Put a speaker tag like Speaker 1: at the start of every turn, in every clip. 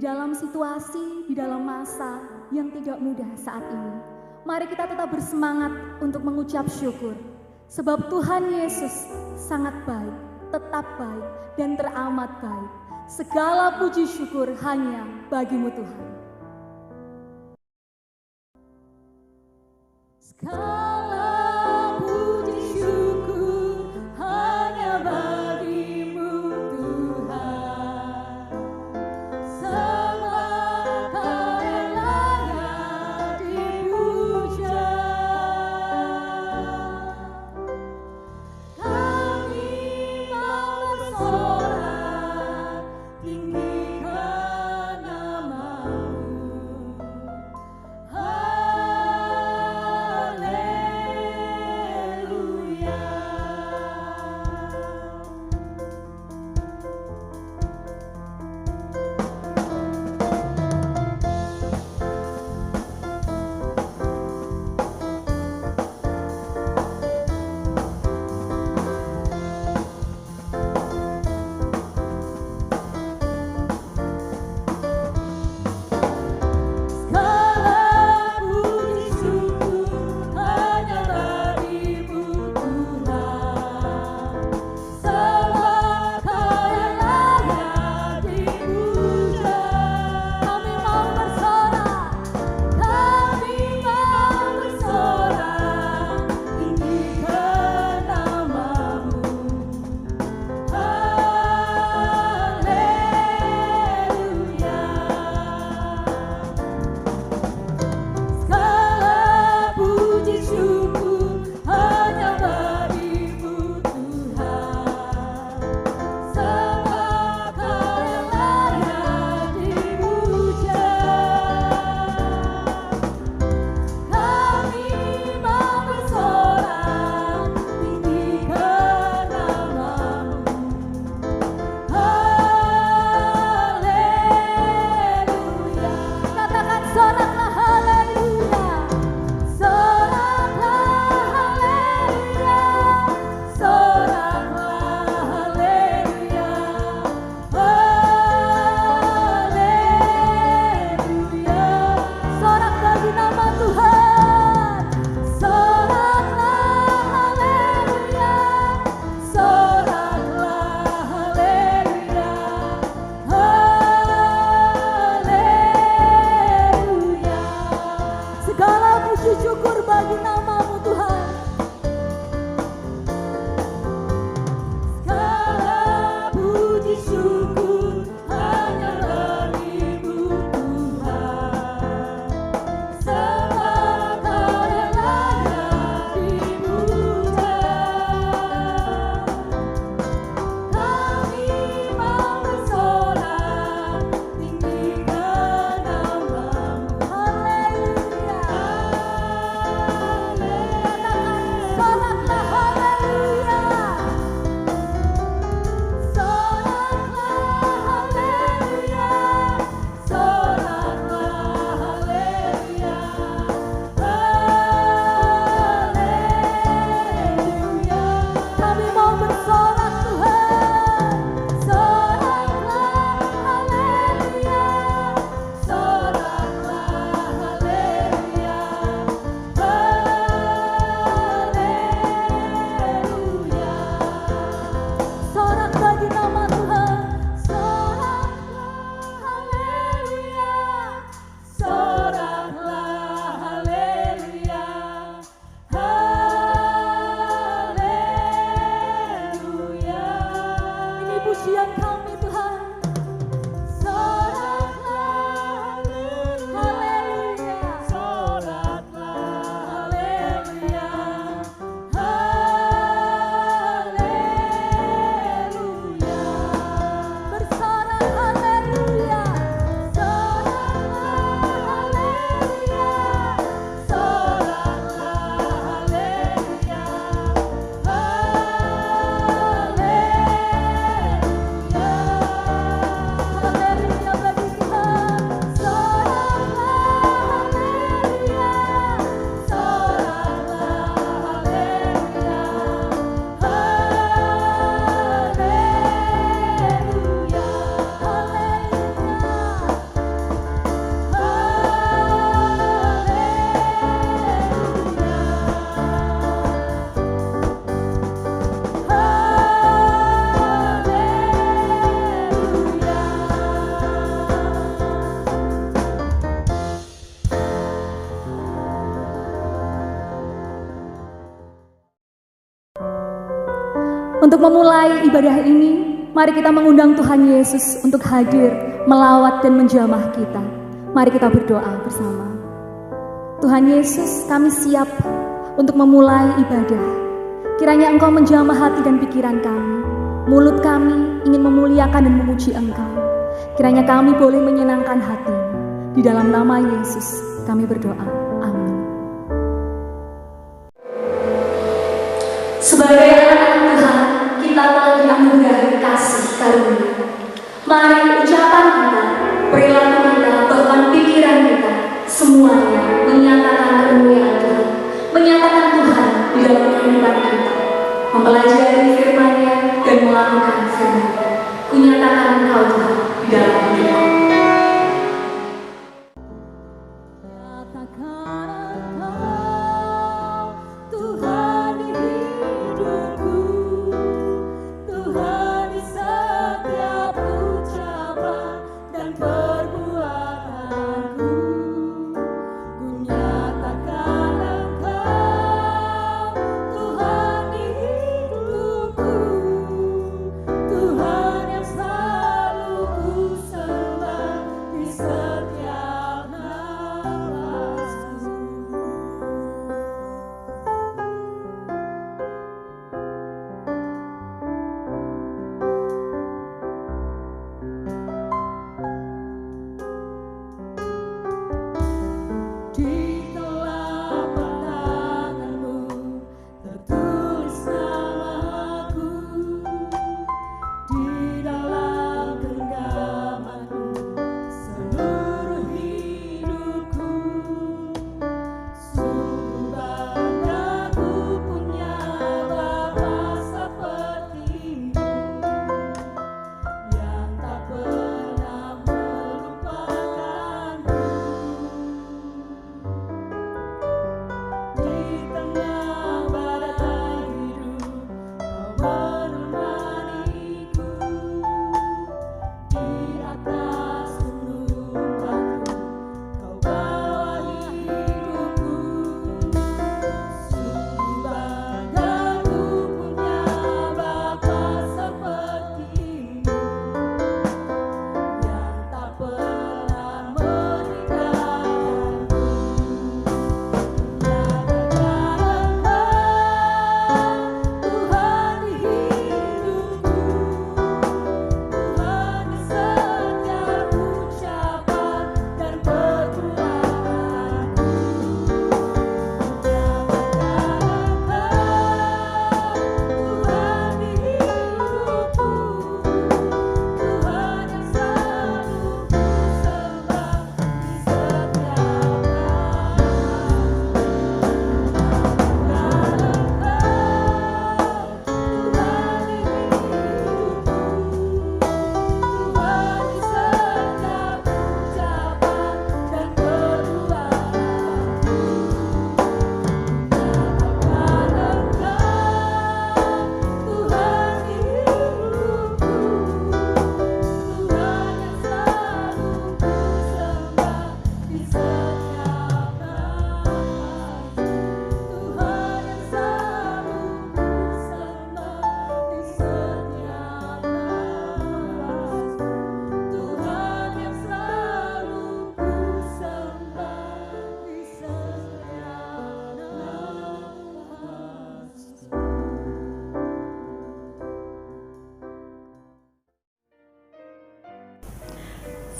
Speaker 1: dalam situasi, di dalam masa yang tidak mudah saat ini, mari kita tetap bersemangat untuk mengucap syukur. Sebab Tuhan Yesus sangat baik, tetap baik, dan teramat baik. Segala puji syukur hanya bagimu Tuhan. Segala puji syukur hanya bagimu Tuhan. Semua Kau yang layak dipuja. Kami mau bersorak tinggikan nama-Mu. Haleluya. Untuk memulai ibadah ini, mari kita mengundang Tuhan Yesus untuk hadir, melawat dan menjamah kita. Mari kita berdoa bersama. Tuhan Yesus, kami siap untuk memulai ibadah. Kiranya Engkau menjamah hati dan pikiran kami. Mulut kami ingin memuliakan dan memuji Engkau. Kiranya kami boleh menyenangkan hati. Di dalam nama Yesus kami berdoa. Amin. Sebagai anak-anak Tuhan, kita telah dianugerahi kasih karunia. Mari ucapan kita, perilaku kita, bahkan pikiran kita, semuanya menyatakan kemuliaan Tuhan, menyatakan Tuhan di dalam kehidupan kita, mempelajari firman-Nya dan melakukan firman-Nya. Kunyatakan Engkau Tuhan di dalam hidupku.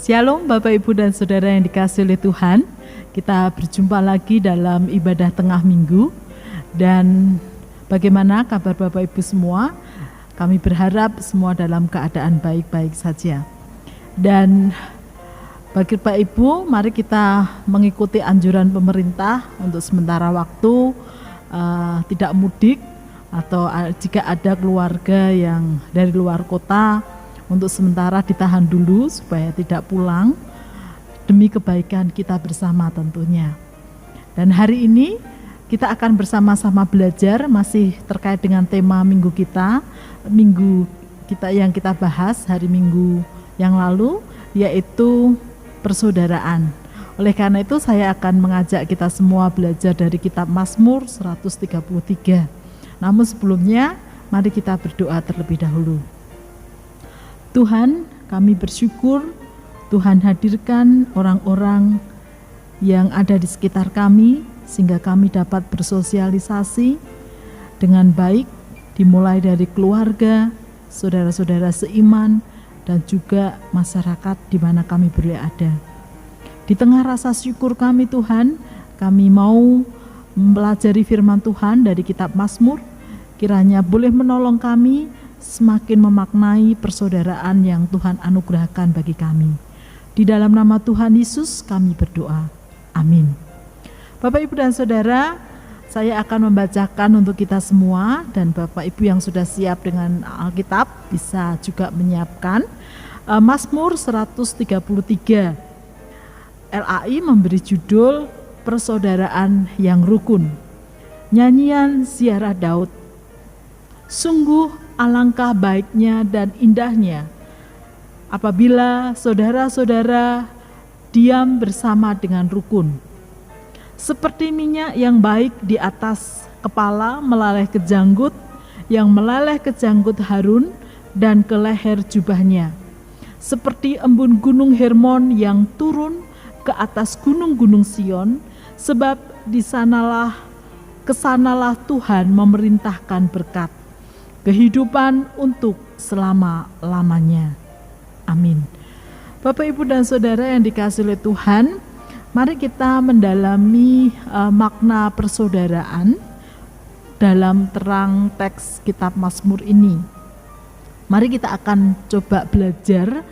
Speaker 2: Shalom Bapak Ibu dan Saudara yang dikasihi oleh Tuhan. Kita berjumpa lagi dalam ibadah tengah minggu. Dan bagaimana kabar Bapak Ibu semua? Kami berharap semua dalam keadaan baik-baik saja. Dan bagi Bapak Ibu, mari kita mengikuti anjuran pemerintah untuk sementara waktu tidak mudik, atau jika ada keluarga yang dari luar kota, untuk sementara ditahan dulu supaya tidak pulang demi kebaikan kita bersama tentunya. Dan hari ini kita akan bersama-sama belajar masih terkait dengan tema minggu kita yang kita bahas hari Minggu yang lalu, yaitu persaudaraan. Oleh karena itu saya akan mengajak kita semua belajar dari kitab Mazmur 133. Namun sebelumnya Mari kita berdoa terlebih dahulu. Tuhan, kami bersyukur Tuhan hadirkan orang-orang yang ada di sekitar kami sehingga kami dapat bersosialisasi dengan baik, dimulai dari keluarga, saudara-saudara seiman, dan juga masyarakat di mana kami berada. Di tengah rasa syukur kami Tuhan, kami mau mempelajari firman Tuhan dari kitab Mazmur, kiranya boleh menolong kami semakin memaknai persaudaraan yang Tuhan anugerahkan bagi kami. Di dalam nama Tuhan Yesus kami berdoa. Amin. Bapak, Ibu, dan Saudara, saya akan membacakan untuk kita semua, dan Bapak Ibu yang sudah siap dengan Alkitab bisa juga menyiapkan. Mazmur 133. LAI memberi judul Persaudaraan yang Rukun. Nyanyian Ziarah Daud. Sungguh alangkah baiknya dan indahnya apabila saudara-saudara diam bersama dengan rukun. Seperti minyak yang baik di atas kepala melaleh ke janggut, yang meleleh ke janggut Harun dan ke leher jubahnya. Seperti embun gunung Hermon yang turun ke atas gunung-gunung Sion, sebab kesanalah Tuhan memerintahkan berkat, kehidupan untuk selama-lamanya. Amin. Bapak, Ibu, dan Saudara yang dikasihi oleh Tuhan, mari kita mendalami makna persaudaraan dalam terang teks kitab Mazmur ini. Mari kita akan coba belajar,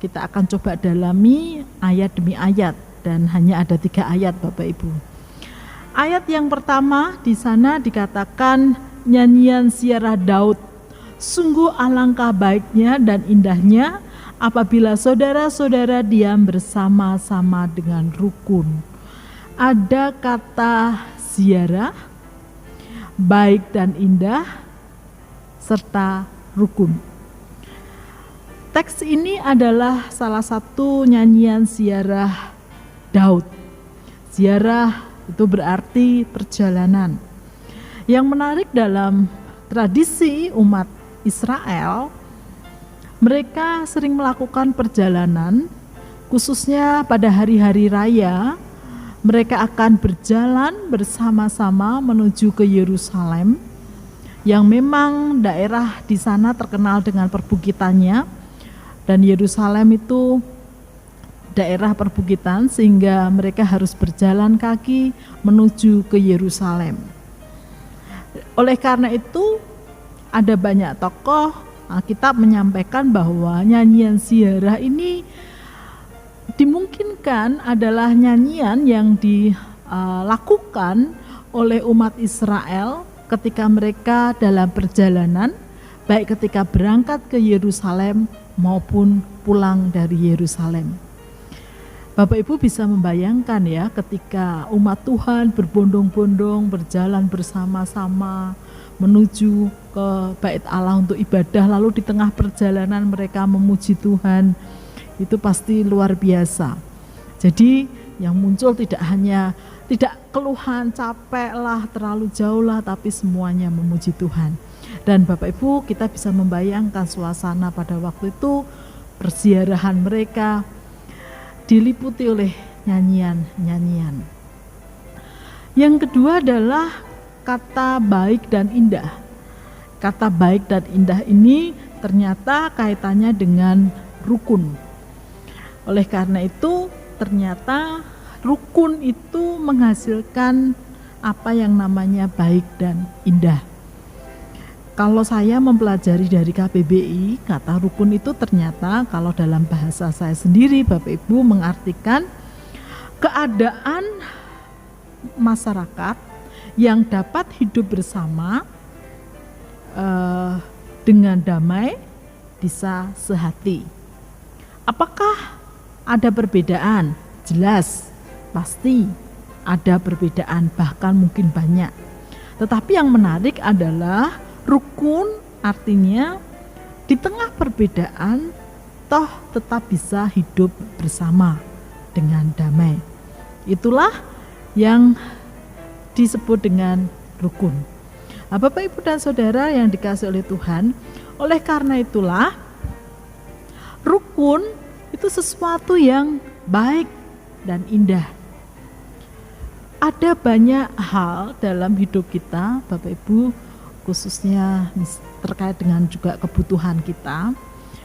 Speaker 2: kita akan coba dalami ayat demi ayat, dan hanya ada 3 ayat Bapak Ibu. Ayat yang pertama di sana dikatakan nyanyian ziarah Daud. Sungguh alangkah baiknya dan indahnya apabila saudara-saudara diam bersama-sama dengan rukun. Ada kata ziarah, baik dan indah, serta rukun. Teks ini adalah salah satu nyanyian ziarah Daud. Ziarah itu berarti perjalanan. Yang menarik dalam tradisi umat Israel, mereka sering melakukan perjalanan, khususnya pada hari-hari raya. Mereka akan berjalan bersama-sama menuju ke Yerusalem, yang memang daerah di sana terkenal dengan perbukitannya, dan Yerusalem itu daerah perbukitan sehingga mereka harus berjalan kaki menuju ke Yerusalem. Oleh karena itu ada banyak tokoh Alkitab menyampaikan bahwa nyanyian ziarah ini dimungkinkan adalah nyanyian yang dilakukan oleh umat Israel ketika mereka dalam perjalanan, baik ketika berangkat ke Yerusalem maupun pulang dari Yerusalem. Bapak Ibu bisa membayangkan ya, ketika umat Tuhan berbondong-bondong berjalan bersama-sama menuju ke Bait Allah untuk ibadah, lalu di tengah perjalanan mereka memuji Tuhan, itu pasti luar biasa. Jadi yang muncul tidak keluhan, capek lah, terlalu jauh lah, tapi semuanya memuji Tuhan. Dan Bapak Ibu, kita bisa membayangkan suasana pada waktu itu, perziarahan mereka diliputi oleh nyanyian-nyanyian. Yang kedua adalah kata baik dan indah. Kata baik dan indah ini ternyata kaitannya dengan rukun. Oleh karena itu ternyata rukun itu menghasilkan apa yang namanya baik dan indah. Kalau saya mempelajari dari KBBI, kata rukun itu ternyata kalau dalam bahasa saya sendiri Bapak Ibu mengartikan keadaan masyarakat yang dapat hidup bersama dengan damai, bisa sehati. Apakah ada perbedaan? Jelas, pasti ada perbedaan, bahkan mungkin banyak. Tetapi yang menarik adalah rukun artinya di tengah perbedaan toh tetap bisa hidup bersama dengan damai. Itulah yang disebut dengan rukun. Nah, Bapak, Ibu, dan Saudara yang dikasihi oleh Tuhan, oleh karena itulah rukun itu sesuatu yang baik dan indah. Ada banyak hal dalam hidup kita, Bapak Ibu, khususnya terkait dengan juga kebutuhan kita.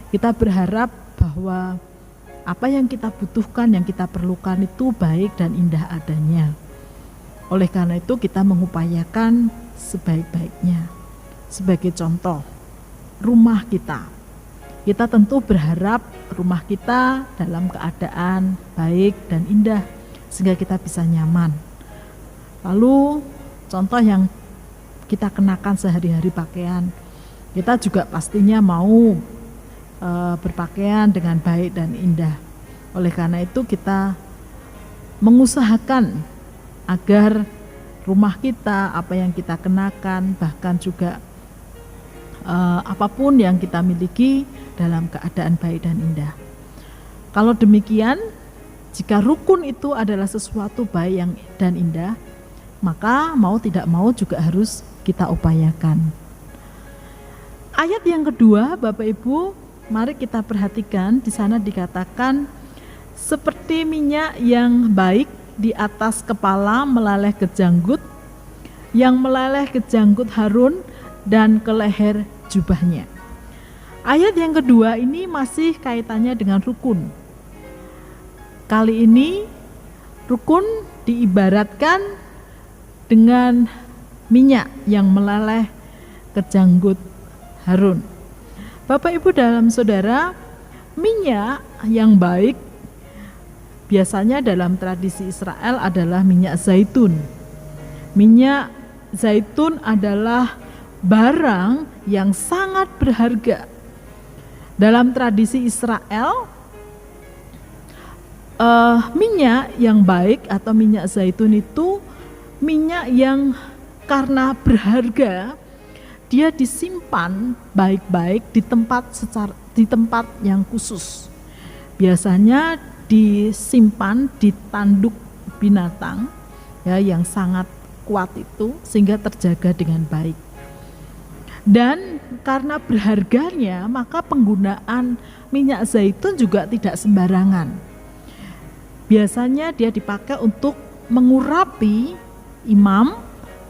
Speaker 2: Kita berharap bahwa apa yang kita butuhkan, yang kita perlukan itu baik dan indah adanya. Oleh karena itu kita mengupayakan sebaik-baiknya. Sebagai contoh, rumah kita. Kita tentu berharap rumah kita dalam keadaan baik dan indah sehingga kita bisa nyaman. Lalu contoh yang kita kenakan sehari-hari pakaian. Kita juga pastinya mau berpakaian dengan baik dan indah. Oleh karena itu kita mengusahakan agar rumah kita, apa yang kita kenakan, bahkan juga apapun yang kita miliki dalam keadaan baik dan indah. Kalau demikian, jika rukun itu adalah sesuatu baik dan indah, maka mau tidak mau juga harus kita upayakan. Ayat yang kedua, Bapak Ibu, mari kita perhatikan. Di sana dikatakan, seperti minyak yang baik di atas kepala meleleh ke janggut, yang meleleh ke janggut Harun dan ke leher jubahnya. Ayat yang kedua ini masih kaitannya dengan rukun. Kali ini rukun diibaratkan dengan minyak yang meleleh ke janggut Harun. Bapak, Ibu, dalam Saudara, minyak yang baik biasanya dalam tradisi Israel adalah minyak zaitun. Minyak zaitun adalah barang yang sangat berharga. Dalam tradisi Israel, minyak yang baik atau minyak zaitun itu minyak yang karena berharga, dia disimpan baik-baik di tempat yang khusus. Biasanya disimpan di tanduk binatang ya, yang sangat kuat itu sehingga terjaga dengan baik. Dan karena berharganya, maka penggunaan minyak zaitun juga tidak sembarangan. Biasanya dia dipakai untuk mengurapi imam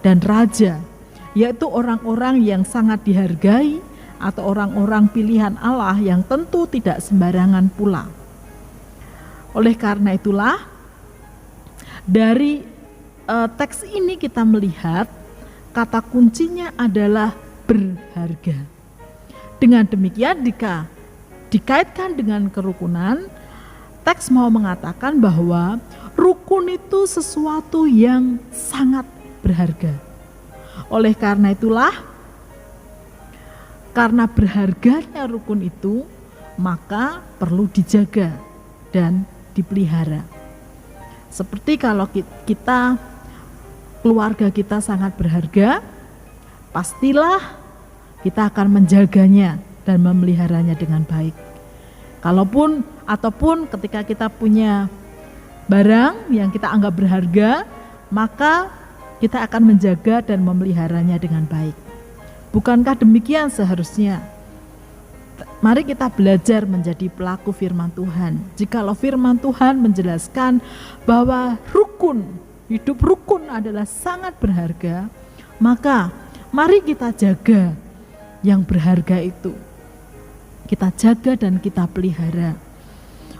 Speaker 2: dan raja, yaitu orang-orang yang sangat dihargai atau orang-orang pilihan Allah yang tentu tidak sembarangan pula. Oleh karena itulah, dari teks ini kita melihat kata kuncinya adalah berharga. Dengan demikian, jika dikaitkan dengan kerukunan, teks mau mengatakan bahwa rukun itu sesuatu yang sangat berharga. Oleh karena itulah, karena berharganya rukun itu, maka perlu dijaga dan dipelihara. Seperti kalau kita, keluarga kita sangat berharga, pastilah kita akan menjaganya dan memeliharanya dengan baik. Ataupun ketika kita punya barang yang kita anggap berharga, maka kita akan menjaga dan memeliharanya dengan baik. Bukankah demikian seharusnya? Mari kita belajar menjadi pelaku firman Tuhan. Jikalau firman Tuhan menjelaskan bahwa hidup rukun adalah sangat berharga, maka mari kita jaga yang berharga itu. Kita jaga dan kita pelihara.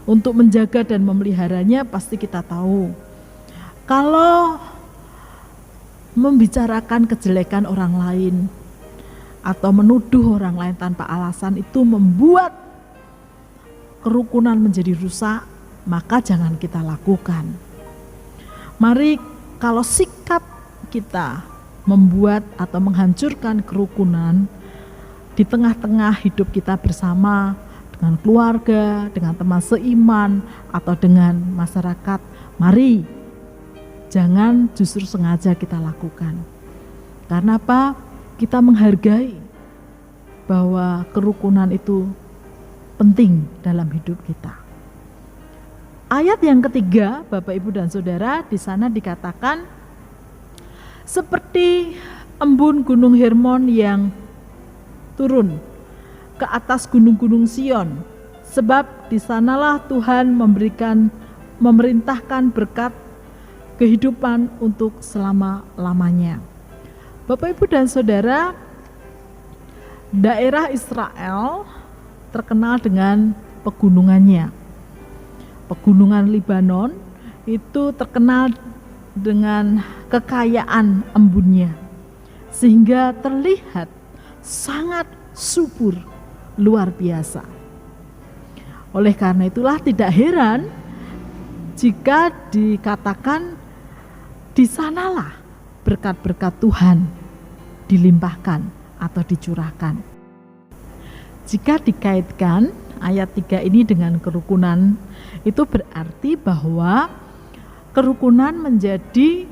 Speaker 2: Untuk menjaga dan memeliharanya pasti kita tahu, kalau membicarakan kejelekan orang lain atau menuduh orang lain tanpa alasan itu membuat kerukunan menjadi rusak, maka jangan kita lakukan. Mari, kalau sikap kita membuat atau menghancurkan kerukunan di tengah-tengah hidup kita bersama dengan keluarga, dengan teman seiman, atau dengan masyarakat, mari jangan justru sengaja kita lakukan. Karena apa? Kita menghargai bahwa kerukunan itu penting dalam hidup kita. Ayat yang ketiga, Bapak, Ibu, dan Saudara, di sana dikatakan seperti embun gunung Hermon yang turun ke atas gunung-gunung Sion, sebab di sanalah Tuhan memerintahkan berkat kehidupan untuk selama-lamanya. Bapak, Ibu, dan Saudara, daerah Israel terkenal dengan pegunungannya. Pegunungan Libanon itu terkenal dengan kekayaan embunnya, sehingga terlihat sangat subur, luar biasa. Oleh karena itulah tidak heran jika dikatakan di sanalah berkat-berkat Tuhan dilimpahkan atau dicurahkan. Jika dikaitkan ayat 3 ini dengan kerukunan, itu berarti bahwa kerukunan menjadi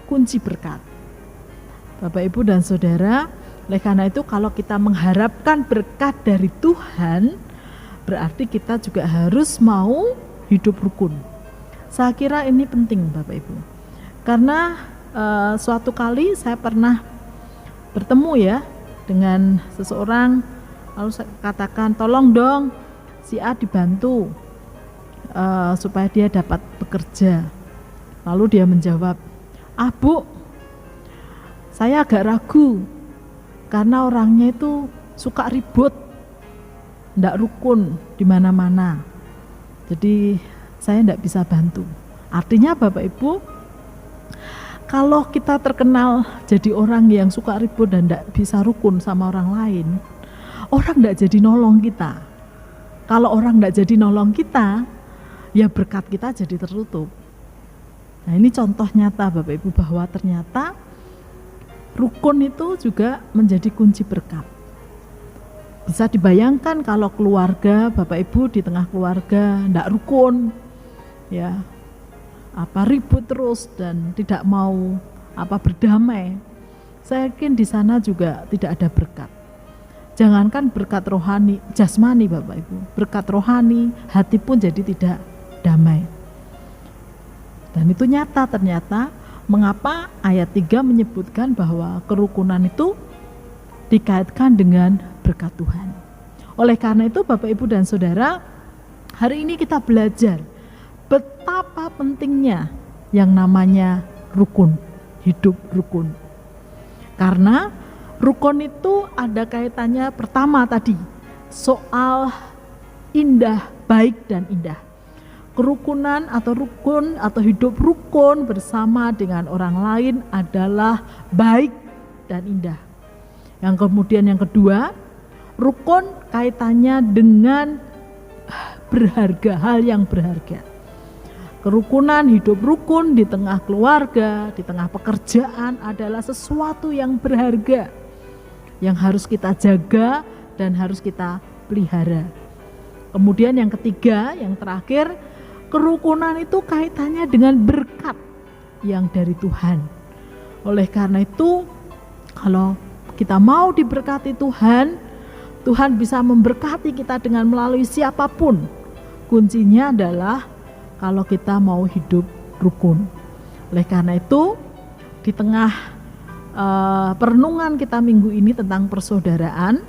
Speaker 2: kunci berkat. Bapak, Ibu, dan Saudara, oleh karena itu kalau kita mengharapkan berkat dari Tuhan, berarti kita juga harus mau hidup rukun. Saya kira ini penting, Bapak, Ibu. Karena suatu kali saya pernah bertemu ya dengan seseorang, lalu saya katakan, tolong dong si A dibantu supaya dia dapat bekerja. Lalu dia menjawab, Bu, saya agak ragu karena orangnya itu suka ribut, ndak rukun di mana-mana. Jadi saya ndak bisa bantu. Artinya Bapak, Ibu, kalau kita terkenal jadi orang yang suka ribut dan ndak bisa rukun sama orang lain, orang ndak jadi nolong kita. Kalau orang ndak jadi nolong kita, ya berkat kita jadi tertutup. Nah, ini contoh nyata Bapak, Ibu, bahwa ternyata rukun itu juga menjadi kunci berkat. Bisa dibayangkan kalau keluarga, Bapak, Ibu, di tengah keluarga ndak rukun, ya ribut terus dan tidak mau berdamai. Saya yakin di sana juga tidak ada berkat. Jangankan berkat rohani, jasmani Bapak, Ibu, berkat rohani, hati pun jadi tidak damai. Dan itu nyata ternyata. Mengapa ayat 3 menyebutkan bahwa kerukunan itu dikaitkan dengan berkat Tuhan. Oleh karena itu Bapak, Ibu, dan Saudara, hari ini kita belajar betapa pentingnya yang namanya rukun, hidup rukun. Karena rukun itu ada kaitannya pertama tadi, soal indah, baik dan indah. Kerukunan atau rukun atau hidup rukun bersama dengan orang lain adalah baik dan indah. Yang kemudian yang kedua, rukun kaitannya dengan berharga, hal yang berharga. Kerukunan, hidup rukun di tengah keluarga, di tengah pekerjaan adalah sesuatu yang berharga, yang harus kita jaga dan harus kita pelihara. Kemudian yang ketiga, yang terakhir, kerukunan itu kaitannya dengan berkat yang dari Tuhan. Oleh karena itu, kalau kita mau diberkati Tuhan, Tuhan bisa memberkati kita dengan melalui siapapun. Kuncinya adalah kalau kita mau hidup rukun. Oleh karena itu, di tengah perenungan kita minggu ini tentang persaudaraan,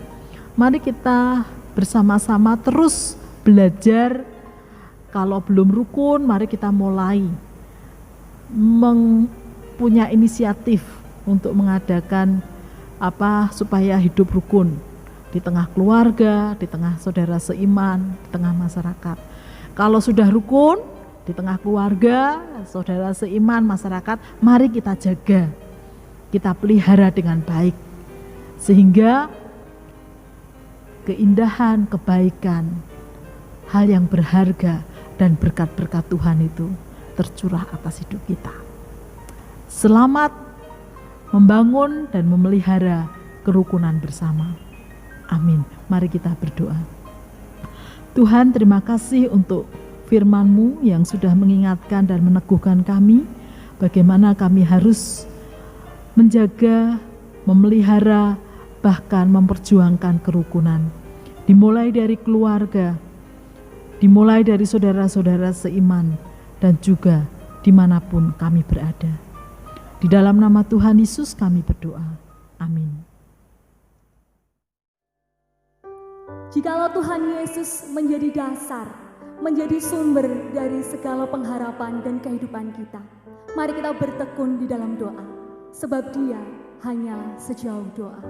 Speaker 2: mari kita bersama-sama terus belajar. Kalau belum rukun, mari kita mulai mempunyai inisiatif untuk mengadakan supaya hidup rukun di tengah keluarga, di tengah saudara seiman, di tengah masyarakat. Kalau sudah rukun di tengah keluarga, saudara seiman, masyarakat, mari kita jaga, kita pelihara dengan baik, sehingga keindahan, kebaikan, hal yang berharga dan berkat-berkat Tuhan itu tercurah atas hidup kita. Selamat membangun dan memelihara kerukunan bersama. Amin. Mari kita berdoa. Tuhan, terima kasih untuk firman-Mu yang sudah mengingatkan dan meneguhkan kami bagaimana kami harus menjaga, memelihara, bahkan memperjuangkan kerukunan. Dimulai dari keluarga, dimulai dari saudara-saudara seiman, dan juga dimanapun kami berada. Di dalam nama Tuhan Yesus kami berdoa. Amin.
Speaker 1: Jikalau Tuhan Yesus menjadi dasar, menjadi sumber dari segala pengharapan dan kehidupan kita, mari kita bertekun di dalam doa, sebab Dia hanyalah sejauh doa.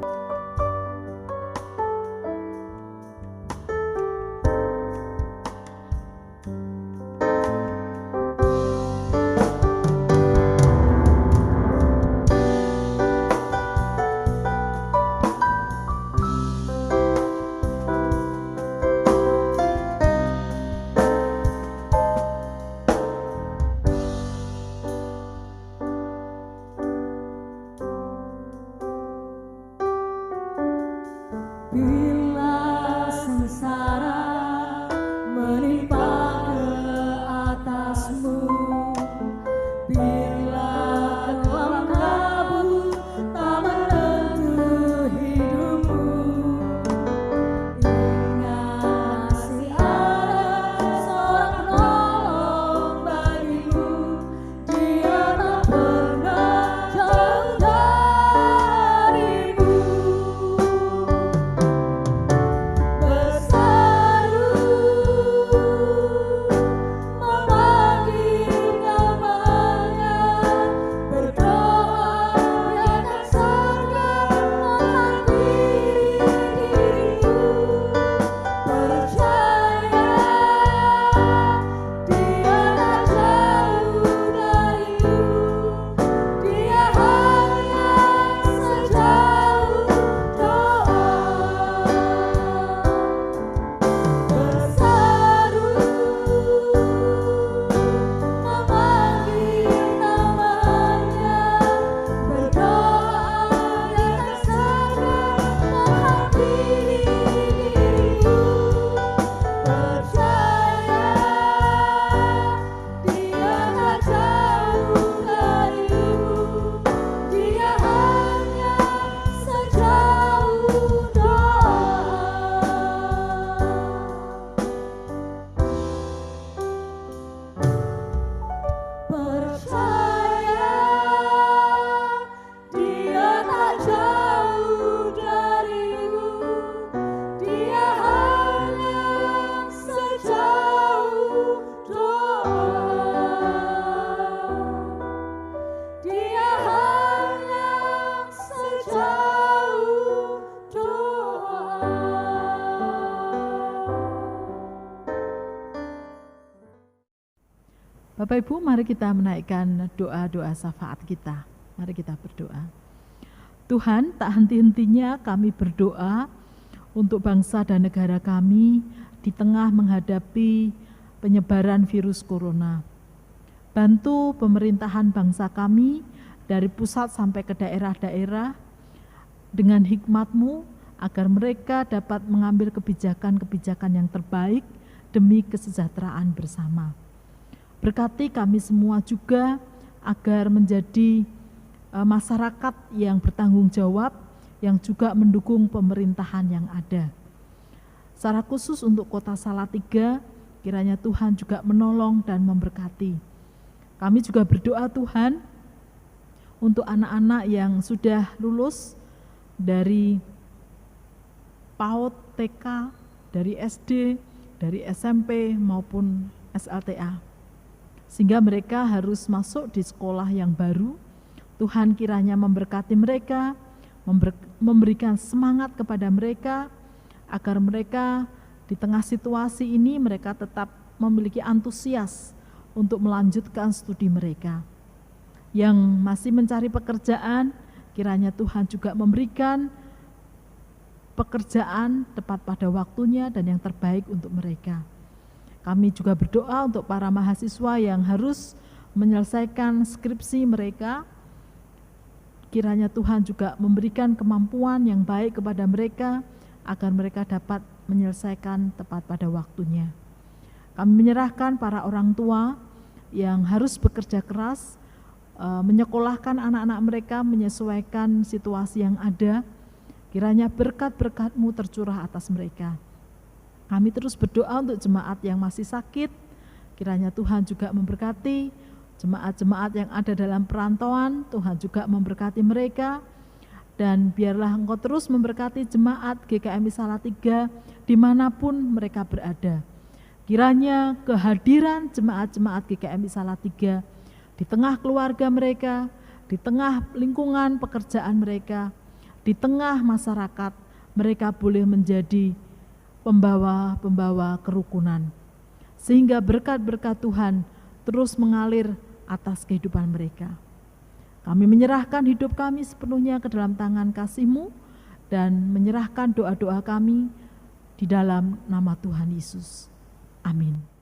Speaker 1: Bila sengsara menimpa ke atasmu, bila kelam kabut tak menentu hidupmu, ingat masih ada seorang penolong bagimu. Dia tak pernah jauh darimu.
Speaker 2: Bapak Ibu, mari kita menaikkan doa-doa syafaat kita. Mari kita berdoa. Tuhan, tak henti-hentinya kami berdoa untuk bangsa dan negara kami di tengah menghadapi penyebaran virus corona. Bantu pemerintahan bangsa kami dari pusat sampai ke daerah-daerah dengan hikmat-Mu agar mereka dapat mengambil kebijakan-kebijakan yang terbaik demi kesejahteraan bersama. Berkati kami semua juga agar menjadi masyarakat yang bertanggung jawab, yang juga mendukung pemerintahan yang ada. Secara khusus untuk Kota Salatiga, kiranya Tuhan juga menolong dan memberkati. Kami juga berdoa Tuhan untuk anak-anak yang sudah lulus dari PAUD, TK, dari SD, dari SMP maupun SLTA. Sehingga mereka harus masuk di sekolah yang baru. Tuhan kiranya memberkati mereka, memberikan semangat kepada mereka, agar mereka di tengah situasi ini mereka tetap memiliki antusias untuk melanjutkan studi mereka. Yang masih mencari pekerjaan, kiranya Tuhan juga memberikan pekerjaan tepat pada waktunya dan yang terbaik untuk mereka. Kami juga berdoa untuk para mahasiswa yang harus menyelesaikan skripsi mereka. Kiranya Tuhan juga memberikan kemampuan yang baik kepada mereka agar mereka dapat menyelesaikan tepat pada waktunya. Kami menyerahkan para orang tua yang harus bekerja keras, menyekolahkan anak-anak mereka menyesuaikan situasi yang ada. Kiranya berkat-berkat-Mu tercurah atas mereka. Kami terus berdoa untuk jemaat yang masih sakit, kiranya Tuhan juga memberkati jemaat-jemaat yang ada dalam perantauan, Tuhan juga memberkati mereka, dan biarlah Engkau terus memberkati jemaat GKMI Salatiga dimanapun mereka berada. Kiranya kehadiran jemaat-jemaat GKMI Salatiga di tengah keluarga mereka, di tengah lingkungan pekerjaan mereka, di tengah masyarakat, mereka boleh menjadi pembawa-pembawa kerukunan. Sehingga berkat-berkat Tuhan terus mengalir atas kehidupan mereka. Kami menyerahkan hidup kami sepenuhnya ke dalam tangan kasih-Mu dan menyerahkan doa-doa kami di dalam nama Tuhan Yesus. Amin.